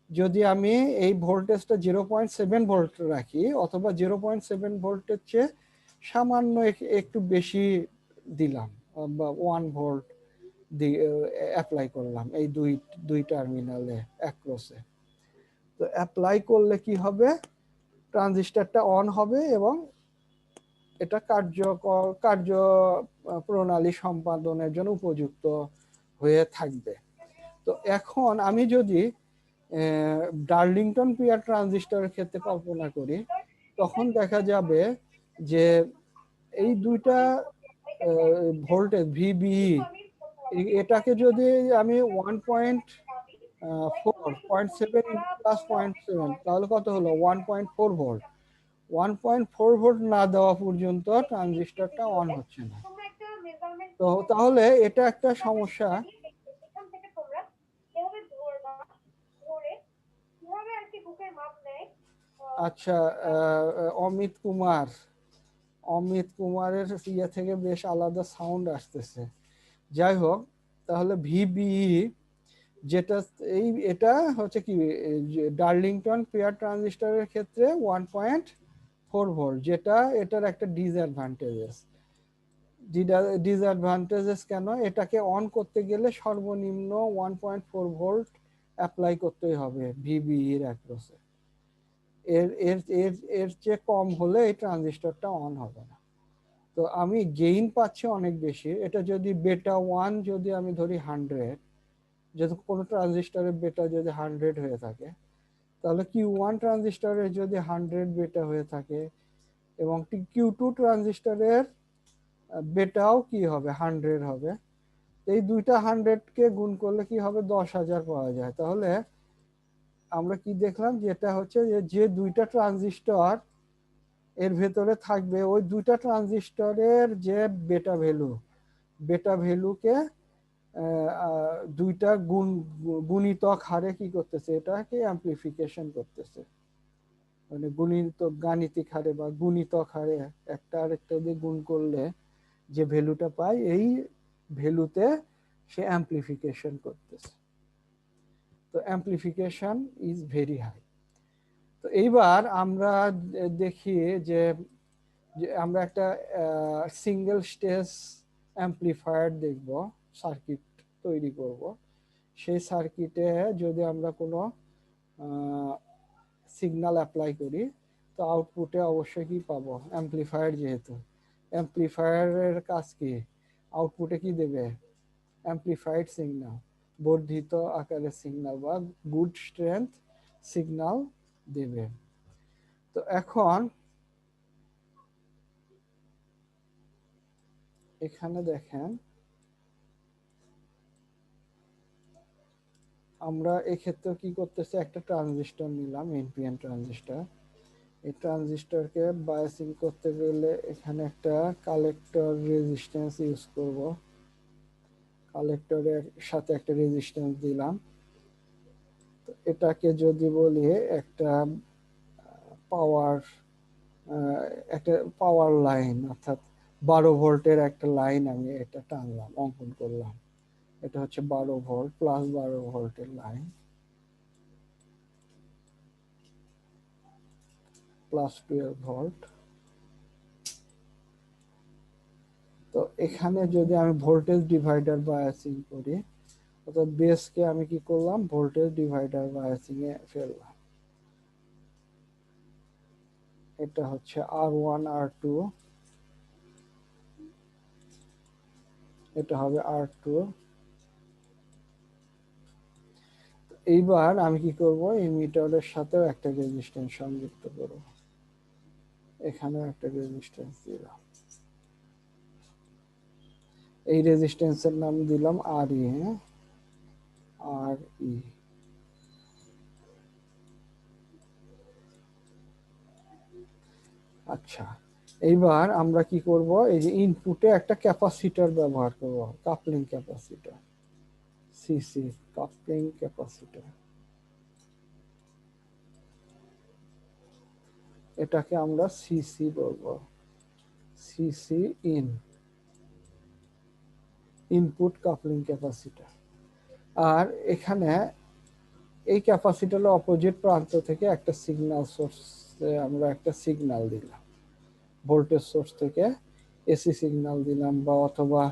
যদি আমি এই ভোল্টেজটা 0.7 ভোল্ট রাখি, অথবা 0.7 ভোল্টের চেয়ে সামান্য একটু বেশি দিলাম, বা 1 ভোল্ট অ্যাপ্লাই করলাম এই দুই টার্মিনালে অ্যাক্রসে, তো অ্যাপ্লাই করলে কি হবে? ট্রানজিস্টরটা অন হবে এবং এটা কার্য প্রণালী সম্পাদনের জন্য উপযুক্ত হয়ে থাকবে। তো এখন আমি যদি ডার্লিংটন পিয়ার ট্রানজিস্টরের ক্ষেত্রে কল্পনা করি, তখন দেখা যাবে যে এই দুইটা ভোল্টেজ ভিবিই, এটাকে যদি আমি 1.7 ইন্টু প্লাস 0.7, তাহলে কত হলো? 1.4 ভোল্ট। 1.4 ভোল্ট না দেওয়া পর্যন্ত ট্রানজিস্টরটা অন হচ্ছে না। তো তাহলে এটা একটা সমস্যা। আচ্ছা, অমিত কুমার, অমিত কুমারের ইয়ে থেকে বেশ আলাদা সাউন্ড আসতেছে। যাই হোক, তাহলে ভিবিই যেটা, এটা হচ্ছে কি, ডার্লিংটন পেয়ার ট্রানজিস্টরের ক্ষেত্রে 1.4 ভোল্ট, যেটা এটার একটা ডিসঅ্যাডভান্টেজেস। ডিসঅ্যাডভান্টেজেস কেন? এটাকে অন করতে গেলে সর্বনিম্ন 1.4 ভোল্ট অ্যাপ্লাই করতেই হবে ভিবিই এর অ্যাক্রসে। এর এর এর এর চেয়ে কম হলে এই ট্রানজিস্টরটা অন হবে না। তো আমি গেইন পাচ্ছি অনেক বেশি। এটা যদি বেটা 1 যদি আমি ধরি 100, যদি কোনো ট্রানজিস্টরের বেটা যদি 100 হয়ে থাকে, তাহলে Q1 ট্রানজিস্টরের যদি 100 বেটা হয়ে থাকে, এবং Q2 ট্রানজিস্টরের বেটাও কি হবে? 100 হবে। এই দুইটা 100-কে গুণ করলে কি হবে? 10,000 পাওয়া যায়। তাহলে আমরা কি দেখলাম? যেটা হচ্ছে যে দুইটা ট্রানজিস্টর এর ভেতরে থাকবে, ওই দুইটা ট্রানজিস্টরের যে বেটা ভ্যালুকে দুইটা গুণিতক হারে কি করতেছে? এটাকে অ্যাম্পলিফিকেশন করতেছে, মানে গাণিতিক হারে বা গুণিতক হারে একটা আরেকটা দিয়ে গুণ করলে যে ভ্যালুটা পাই, এই ভ্যালুতে সে অ্যাম্পলিফিকেশন করতেছে। তো অ্যাম্পলিফিকেশন ইজ ভেরি হাই। তো এইবার আমরা দেখি যে আমরা একটা সিঙ্গেল স্টেজ অ্যাম্পলিফায়ার দেখব, সার্কিট তৈরি করব। সেই সার্কিটে যদি আমরা কোনো সিগন্যাল অ্যাপ্লাই করি, তো আউটপুটে অবশ্যই কি পাবো? অ্যাম্পলিফায়ার, যেহেতু অ্যাম্পলিফায়ারের কাজ কি? আউটপুটে কি দেবে? অ্যাম্পলিফাইড সিগন্যাল, বর্ধিত আকারের সিগন্যাল বা গুড স্ট্রেংথ সিগন্যাল দেবে। তো এখন এখানে দেখেন, আমরা এক্ষেত্রে কি করতেছি? একটা ট্রানজিস্টর নিলাম, এনপিএন ট্রানজিস্টর। এই ট্রানজিস্টরকে বায়াসিং করতে গেলে এখানে একটা কালেক্টর রেজিস্ট্যান্স ইউজ করব। কালেক্টরের সাথে একটা রেজিস্ট্যান্স দিলাম। তো এটাকে যদি বলি একটা পাওয়ার একটা পাওয়ার লাইন, অর্থাৎ 12 ভোল্টের একটা লাইন আমি এটা টানলাম, অঙ্কন করলাম। এটা হচ্ছে 12 ভোল্ট, প্লাস 12 ভোল্টের লাইন, প্লাস 12 ভোল্ট। তো এখানে যদি আমি ভোল্টেজ ডিভাইডার বায়াসিং করি, অর্থাৎ বেসকে আমি কি করলাম, ভোল্টেজ ডিভাইডার বায়াসিং এ ফেললাম। এটা হচ্ছে R1 R2, এটা হবে R2। এইবার আমি কি করব, ইমিটারের সাথেও একটা রেজিস্ট্যান্স সংযুক্ত করব, এখানেও একটা রেজিস্ট্যান্স দিলাম। এই রেজিস্ট্যান্সের নাম দিলাম RE। হ্যাঁ, RE। আচ্ছা, এইবার আমরা কি করব, এই যে ইনপুটে একটা ক্যাপাসিটর ব্যবহার করব, coupling capacitor, CC coupling capacitor. এটাকে আমরা সিসি বলবো, সিসি ইনপুট কাপলিং ক্যাপাসিটর। আর এখানে এই ক্যাপাসিটরের অপোজিট প্রান্ত থেকে একটা সিগন্যাল সোর্সে আমরা একটা সিগন্যাল দিলাম, ভোল্টেজ সোর্স থেকে এসি সিগন্যাল দিলাম, বা অথবা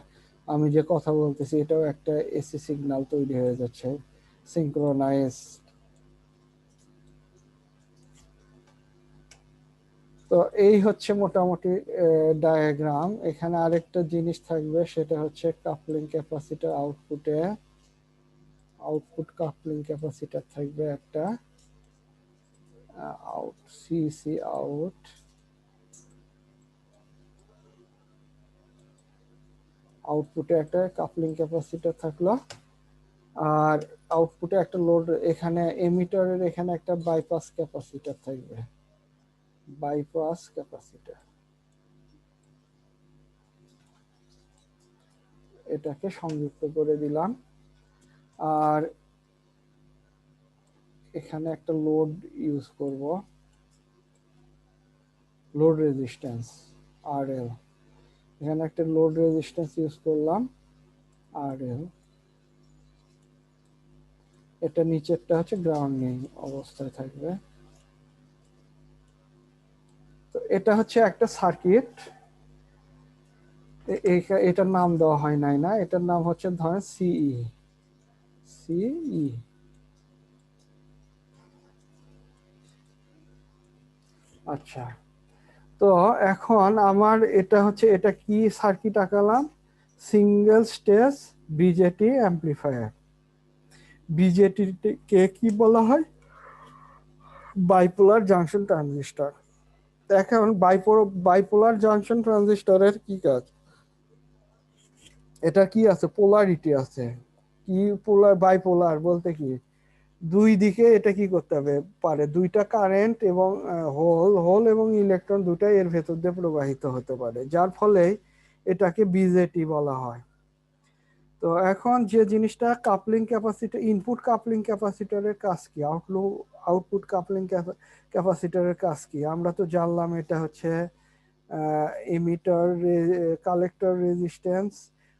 আমি যে কথা বলতেছি এটাও একটা এসি সিগন্যাল তৈরি হয়ে যাচ্ছে, সিঙ্ক্রোনাইজ। তো এই হচ্ছে মোটামুটি ডায়াগ্রাম। এখানে আরেকটা জিনিস থাকবে, সেটা হচ্ছে coupling capacitor output coupling capacitor থাকবে একটা, আউট সিসি আউটপুটে একটা কাপলিং ক্যাপাসিটর থাকলো। আর আউটপুটে একটা লোড, এখানে এমিটারের এখানে একটা বাইপাস ক্যাপাসিটর থাকবে, বাইপাস ক্যাপাসিটর। এটাকে সংযুক্ত করে দিলাম। আর এখানে একটা লোড ইউজ করব, লোড রেজিস্ট্যান্স RL। এখানে একটা লোড রেজিস্ট্যান্স ইউজ করলাম, RL। এটা নিচেরটা হচ্ছে গ্রাউন্ডিং অবস্থায় থাকবে। তো এটা হচ্ছে একটা সার্কিট। এটার নাম দেওয়া হয় নাই, না, এটার নাম হচ্ছে ধরেন সিই। আচ্ছা, তো এখন আমার এটা হচ্ছে, এটা কি সার্কিট আঁকালাম, single stage BJT amplifier. BJT কে কি বলা হয়, বাইপোলার জাংশন ট্রানজিস্টর। এখন বাইপোলার জাংশন ট্রানজিস্টরের কি কাজ, এটা কি আছে, পোলারিটি আছে। কি পোলার, বাইপোলার বলতে কি, দুই দিকে এটা কি করতে হবে পারে, দুইটা কারেন্ট এবং হোল এবং ইলেকট্রন দুটাই এর ভেতর দিয়ে প্রবাহিত হতে পারে, যার ফলে এটাকে বিজেটি বলা হয়। তো এখন যে জিনিসটা, কাপলিং ক্যাপাসিটর, ইনপুট কাপলিং ক্যাপাসিটরের কাজ কি, আউটপুট কাপলিং ক্যাপাসিটরের কাজ কি, আমরা তো জানলাম এটা হচ্ছে emitter collector resistance.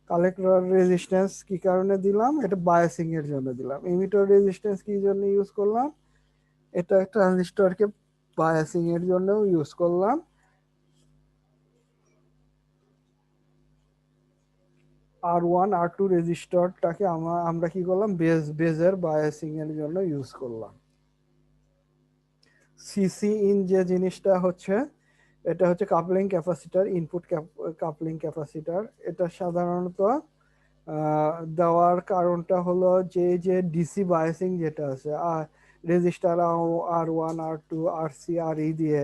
Collector resistance কি কারণে দিলাম, এটা বায়াসিং এর জন্য দিলাম। এমিটার রেজিস্ট্যান্স কি জন্য ইউজ করলাম, এটা ট্রানজিস্টরকে বায়াসিং এর জন্য ইউজ করলাম। R1 R2 রেজিস্টরটাকে আমরা কি করলাম, বেজের বায়াসিং এর জন্য ইউজ করলাম। সিসি ইন যে জিনিসটা হচ্ছে, এটা হচ্ছে coupling capacitor, input coupling capacitor. এটা সাধারণত দেওয়ার কারণটা হলো যে ডিসি বায়াসিং যেটা আছে, register R1 R2 RC RE দিয়ে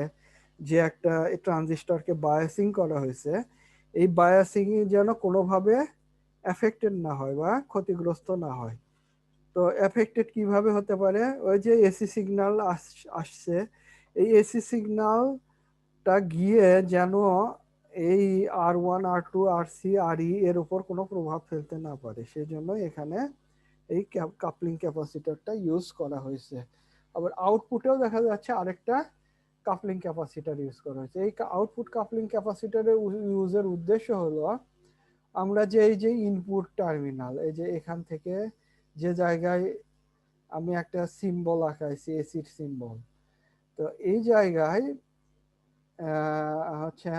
যে একটা ট্রানজিস্টরকে বায়াসিং করা হয়েছে, এই বায়াসিং যেন কোনোভাবে এফেক্টেড না হয় বা ক্ষতিগ্রস্ত না হয়। তো এফেক্টেড কিভাবে হতে পারে, ওই যে এসি সিগন্যাল আসছে, এই এসি সিগন্যালটা গিয়ে যেন এই R1 R2 RC RE এর উপর কোনো প্রভাব ফেলতে না পারে, সেজন্য এখানে এই কাপলিং ক্যাপাসিটরটা ইউজ করা হয়েছে। আবার আউটপুটেও দেখা যাচ্ছে আরেকটা কাপলিং ক্যাপাসিটর ইউজ করা হয়েছে। এই আউটপুট কাপলিং ক্যাপাসিটরের ইউজের উদ্দেশ্য হলো আমরা যে এই যে ইনপুট টার্মিনাল, এই যে এখান থেকে যে জায়গায় আমি একটা সিম্বল আঁকাইছি, এসির সিম্বল, তো এই জায়গায় হচ্ছে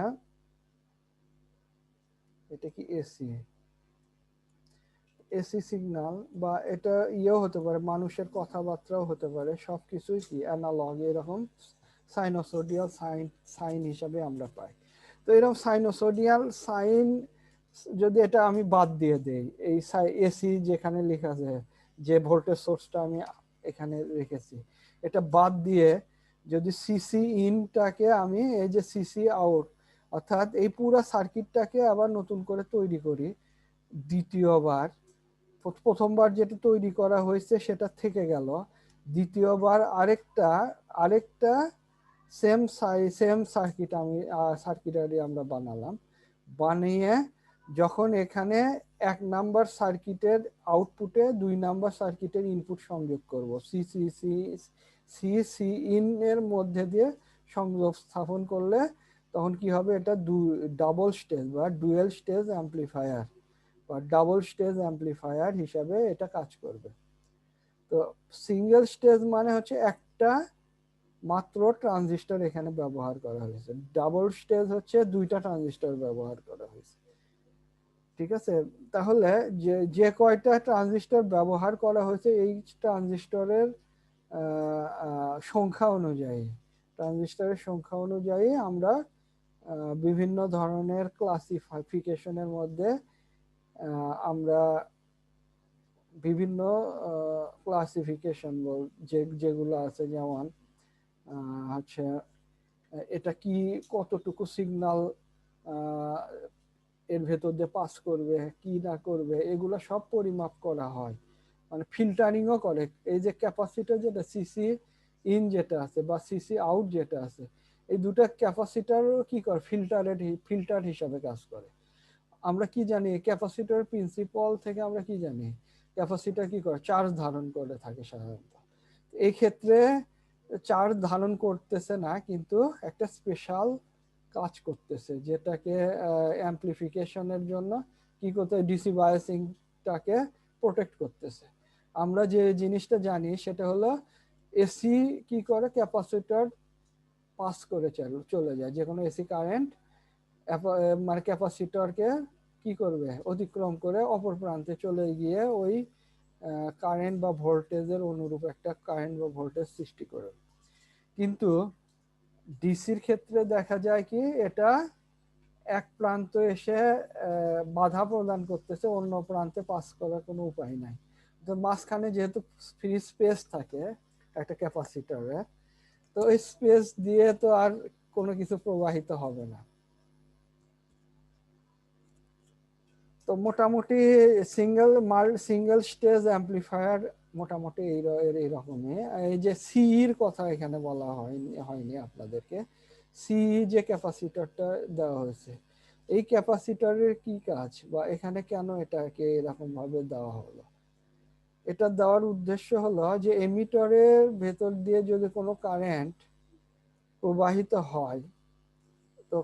এটা কি এসি, এসি সিগন্যাল বা এটা ইয়েও হতে পারে, মানুষের কথাবার্তাও হতে পারে, সবকিছুই কি অ্যানালগ এরকম সাইনোসোডিয়াল সাইন সাইন হিসাবে আমরা পাই। তো এরকম সাইনোসোডিয়াল সাইন যদি এটা আমি বাদ দিয়ে দেই, এই এসি যেখানে লেখা আছে, যে ভোল্টেজ সোর্সটা আমি এখানে রেখেছি, এটা বাদ দিয়ে যদি সিসি ইনটাকে আমি এই যে সিসি আউট, অর্থাৎ এই পুরো সার্কিটটাকে আবার নতুন করে তৈরি করি দ্বিতীয়বার, প্রথমবার যেটা তৈরি করা হয়েছে সেটা থেকে গেল, দ্বিতীয়বার আরেকটা আরেকটা সেম সার্কিটারি আমরা বানালাম, বানিয়ে যখন এখানে 1 নাম্বার সার্কিটের আউটপুটে 2 নাম্বার সার্কিটের ইনপুট সংযোগ করব, সি ইন এর মধ্যে দিয়ে সংযোগ স্থাপন করলে তখন কি হবে, এটা ডাবল স্টেজ বা ডুয়েল স্টেজ অ্যাম্পলিফায়ার বা ডাবল স্টেজ অ্যাম্পলিফায়ার হিসাবে এটা কাজ করবে। তো সিঙ্গেল স্টেজ মানে হচ্ছে একটা মাত্র ট্রানজিস্টর এখানে ব্যবহার করা হয়েছে, ডাবল স্টেজ হচ্ছে 2টা ট্রানজিস্টর ব্যবহার করা হয়েছে। ঠিক আছে, তাহলে যে যে কয়টা ট্রানজিস্টর ব্যবহার করা হয়েছে এই ট্রানজিস্টরের সংখ্যা অনুযায়ী, ট্রানজিস্টরের সংখ্যা অনুযায়ী আমরা বিভিন্ন ধরনের ক্লাসিফিকেশনের মধ্যে আমরা বিভিন্ন ক্লাসিফিকেশন যেগুলো আছে, যেমন হচ্ছে এটা কি কতটুকু সিগন্যাল এর ভেতর দিয়ে পাস করবে কি না করবে, এগুলো সব পরিমাপ করা হয়, মানে ফিল্টারিংও করে। এই যে ক্যাপাসিটর যেটা সিসি ইন যেটা আছে বা সিসি আউট যেটা আছে, এই দুটা ক্যাপাসিটারও কি করে, ফিল্টার হিসাবে কাজ করে। আমরা কি জানি ক্যাপাসিটর প্রিন্সিপাল থেকে, আমরা কি জানি ক্যাপাসিটর কি করে, চার্জ ধারণ করে থাকে সাধারণত। এই ক্ষেত্রে চার্জ ধারণ করতেছে না, কিন্তু একটা স্পেশাল কাজ করতেছে, যেটাকে অ্যাম্পলিফিকেশনের জন্য কি করতে, ডিসি বায়াসিংটাকে প্রোটেক্ট করতেছে। আমরা যে জিনিসটা জানি সেটা হলো এসি কি করে, ক্যাপাসিটর পাস করে চলে যায়, যে কোনো এসি কারেন্ট মানে ক্যাপাসিটরকে কি করবে, অতিক্রম করে অপর প্রান্তে চলে গিয়ে ওই কারেন্ট বা ভোল্টেজের অনুরূপ একটা কারেন্ট বা ভোল্টেজ সৃষ্টি করে। কিন্তু ডিসির ক্ষেত্রে দেখা যায় কি, এটা এক প্রান্ত এসে বাধা প্রদান করতেছে, অন্য প্রান্তে পাস করার কোনো উপায় নাই। তো মাঝখানে যেহেতু ফ্রি স্পেস থাকে একটা ক্যাপাসিটরে, তো ওই স্পেস দিয়ে তো আর কোনো কিছু প্রবাহিত হবে না। তো মোটামুটি সিঙ্গেল স্টেজ অ্যাম্পলিফায়ার মোটামুটি এইরকমই। এই যে সিইর কথা এখানে বলা হয়নি আপনাদেরকে, সিই যে ক্যাপাসিটরটা দেওয়া হয়েছে, এই ক্যাপাসিটরের কি কাজ বা এখানে কেন এটাকে এরকম ভাবে দেওয়া হলো, এটা দেওয়ার উদ্দেশ্য হলো যে এমিটরের ভেতর দিয়ে যদি কোনো কারেন্ট প্রবাহিত হয়, তো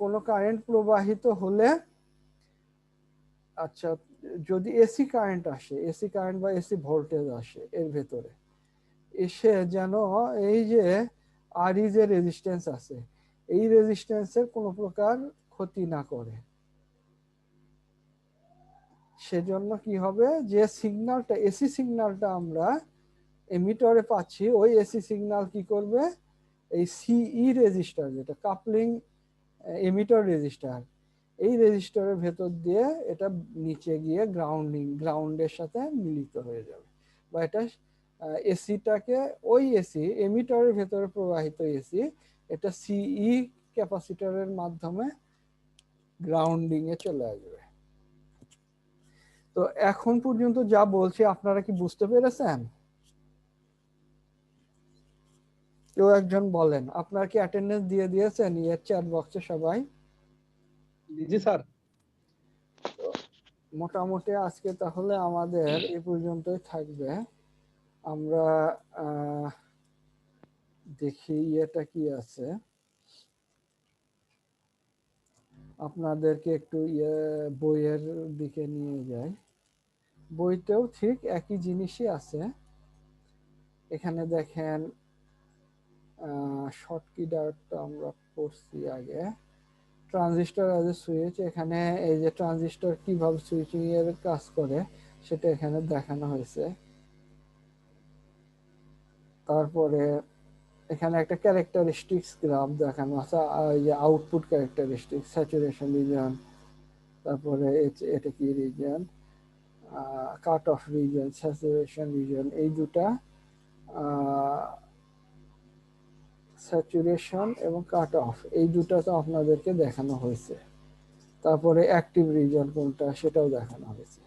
কোনো কারেন্ট প্রবাহিত হলে, আচ্ছা, যদি এসি কারেন্ট আসে, এসি কারেন্ট বা এসি ভোল্টেজ আসে এর ভেতরে, এসে যেন এই যে আরই যে রেজিস্ট্যান্স আছে, এই রেজিস্ট্যান্সের কোনো প্রকার ক্ষতি না করে। সেজন্য কি হবে, যে সিগন্যালটা এসি সিগন্যালটা আমরা এমিটরে পাচ্ছি, ওই এসি সিগন্যাল কি করবে, এই সিই রেজিস্টার যেটা কাপলিং এমিটর রেজিস্টার, এই রেজিস্টারের ভেতর দিয়ে এটা নিচে গিয়ে গ্রাউন্ডের সাথে মিলিত হয়ে যাবে, বা এটা এসিটাকে ওই এসি এমিটরের ভেতরে প্রবাহিত এসি এটা সিই ক্যাপাসিটরের মাধ্যমে গ্রাউন্ডিং এ চলে আসবে। তো এখন পর্যন্ত যা বলছি আপনারা কি বুঝতে পেরেছেন? কেউ একজন বলেন, আপনার কি অ্যাটেন্ডেন্স দিয়ে দিয়েছেন চ্যাট বক্সে সবাই? জি স্যার। মোটামুটি আজকে তাহলে আমাদের এই পর্যন্তই থাকবে। আমরা দেখি এটা কি আছে, আপনাদেরকে একটু বইয়ের দিকে নিয়ে যাই। বইতেও ঠিক একই জিনিসই আছে। এখানে দেখেন শর্ট কি ডায়োডটা আমরা পড়ছি আগে, ট্রানজিস্টর অ্যাজ এ সুইচ। এখানে এই যে ট্রানজিস্টর কিভাবে সুইচিং এর কাজ করে সেটা এখানে দেখানো হয়েছে। তারপরে এখানে একটা ক্যারেক্টারিস্টিক্স গ্রাফ দেখানো আছে, এই যে আউটপুট ক্যারেক্টারিস্টিক্স, স্যাচুরেশন রিজন, তারপরে এটা কি reason, cut off reason, saturation reason, এই দুটা স্যাচুরেশন এবং কাট অফ, এই দুটা তো আপনাদেরকে দেখানো হয়েছে। তারপরে অ্যাক্টিভ রিজন কোনটা সেটাও দেখানো হয়েছে।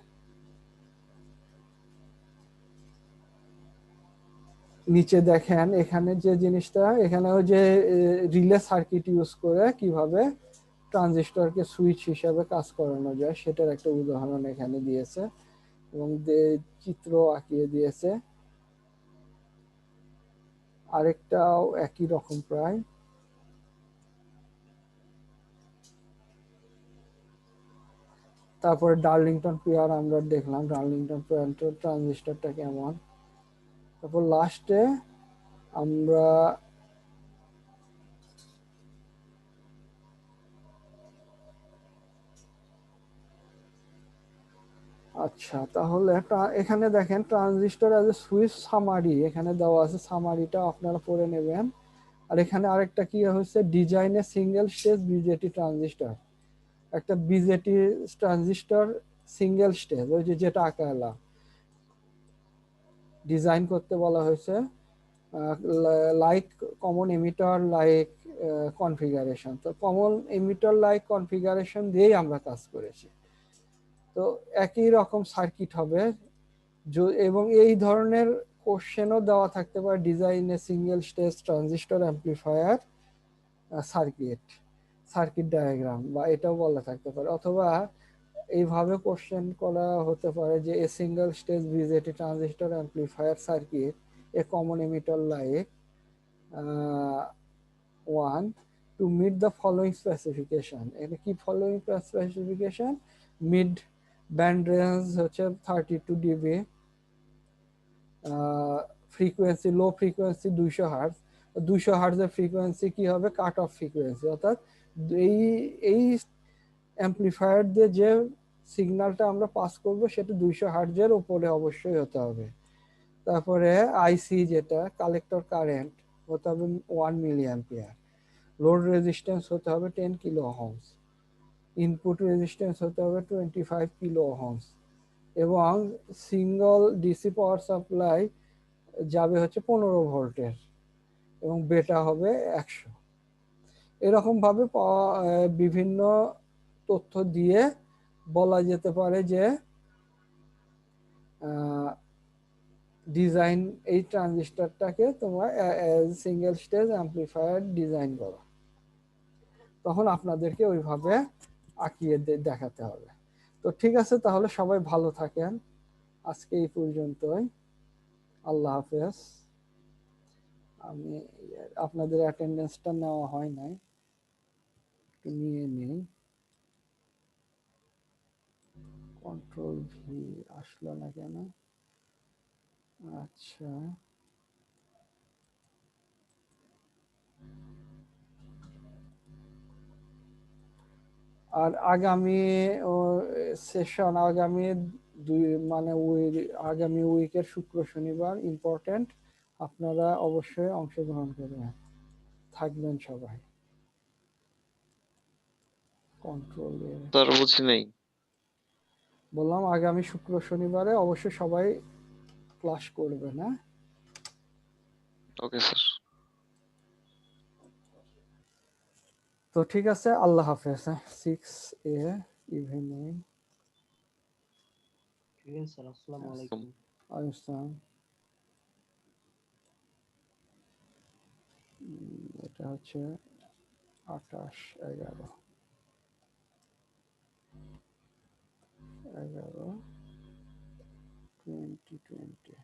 নিচে দেখেন এখানে যে জিনিসটা, এখানেও যে রিলে সার্কিট ইউজ করে কিভাবে ট্রানজিস্টরকে সুইচ হিসাবে কাজ করানো যায় সেটার একটা উদাহরণ এখানে দিয়েছে এবং চিত্র আঁকিয়ে দিয়েছে। আরেকটাও একই রকম প্রায়। তারপরে ডার্লিংটন পেয়ার আমরা দেখলাম, ডার্লিংটন পেয়ার ট্রানজিস্টরটা কেমন। তারপর লাস্টে আমরা আচ্ছা তাহলে এখানে দেখেন transistor as a switch summary এখানে দেওয়া আছে, সামারিটা আপনারা পড়ে নেবেন। আর এখানে আরেকটা কি হচ্ছে, ডিজাইনে সিঙ্গেল স্টেজ বিজেটি ট্রানজিস্টর, একটা বিজেটি ট্রানজিস্টর সিঙ্গেল স্টেজ, ওই যে যেটা আঁকালাম, ডিজাইন করতে বলা হয়েছে like common emitter like configuration. তো কমন এমিটার লাইক কনফিগারেশন দিয়েই আমরা কাজ করেছি। তো একই রকম সার্কিট হবে এবং এই ধরনের কোশ্চেনও দেওয়া থাকতে পারে, ডিজাইনে single stage transistor amplifier circuit, circuit diagram, বা এটাও বলা থাকতে পারে। অথবা এইভাবে কোশ্চেন করা হতে পারে যে এ single stage BJT transistor amplifier circuit এ common emitter like one to meet the following specification. এটা কি following specification? Mid band range হচ্ছে 32 dB, frequency low frequency 200 hertz. 200 হার্টজের ফ্রিকোয়েন্সি কি হবে? কাট অফ ফ্রিকোয়েন্সি, অর্থাৎ এই এই অ্যাম্পলিফায়ার দিয়ে যে সিগন্যালটা আমরা পাস করব সেটা 200 হার্টজের উপরে অবশ্যই হতে হবে। তারপরে আইসি যেটা কালেক্টর কারেন্ট হতে হবে 1 মিলি অ্যাম্পিয়ার, লোড রেজিস্ট্যান্স হতে হবে 10 কিলো ওহমস, ইনপুট রেজিস্ট্যান্স হতে হবে 25 কিলো ওহমস, এবং সিঙ্গল ডিসি পাওয়ার সাপ্লাই যাবে হচ্ছে 15 ভোল্টের এবং বেটা হবে 100। এরকম ভাবে বিভিন্ন তথ্য দিয়ে বলা যেতে পারে যে ডিজাইন এই ট্রানজিস্টরটাকে তোমরা সিঙ্গেল স্টেজ অ্যাম্পলিফায়ার ডিজাইন করো, তখন আপনাদেরকে ওইভাবে আঁকিয়ে দেখাতে হবে। তো ঠিক আছে, তাহলে সবাই ভালো থাকেন, আজকে এই পর্যন্তই, আল্লাহ হাফেজ। আমি আপনাদের অ্যাটেন্ডেন্সটা নেওয়া হয় নাই, নিয়ে নেই। কন্ট্রোল ভি আসলো না কেন? আচ্ছা, আর আগামী সেশন আগামী মানে আগামী উইকের শুক্র শনিবার ইম্পর্টেন্ট, আপনারা অবশ্যই অংশগ্রহণ করবেন, থাকবেন সবাই। কন্ট্রোল স্যার বুঝি নাই। বললাম আগামী শুক্র শনিবারে অবশ্যই সবাই ক্লাস করবেন। হ্যাঁ, ওকে স্যার। তো ঠিক আছে, আল্লাহ হাফেজ। 6 ইভিনিং। ঠিক আছে স্যার, আসসালামু আলাইকুম। আসসালাম। এটা হচ্ছে 28/11। 11/2020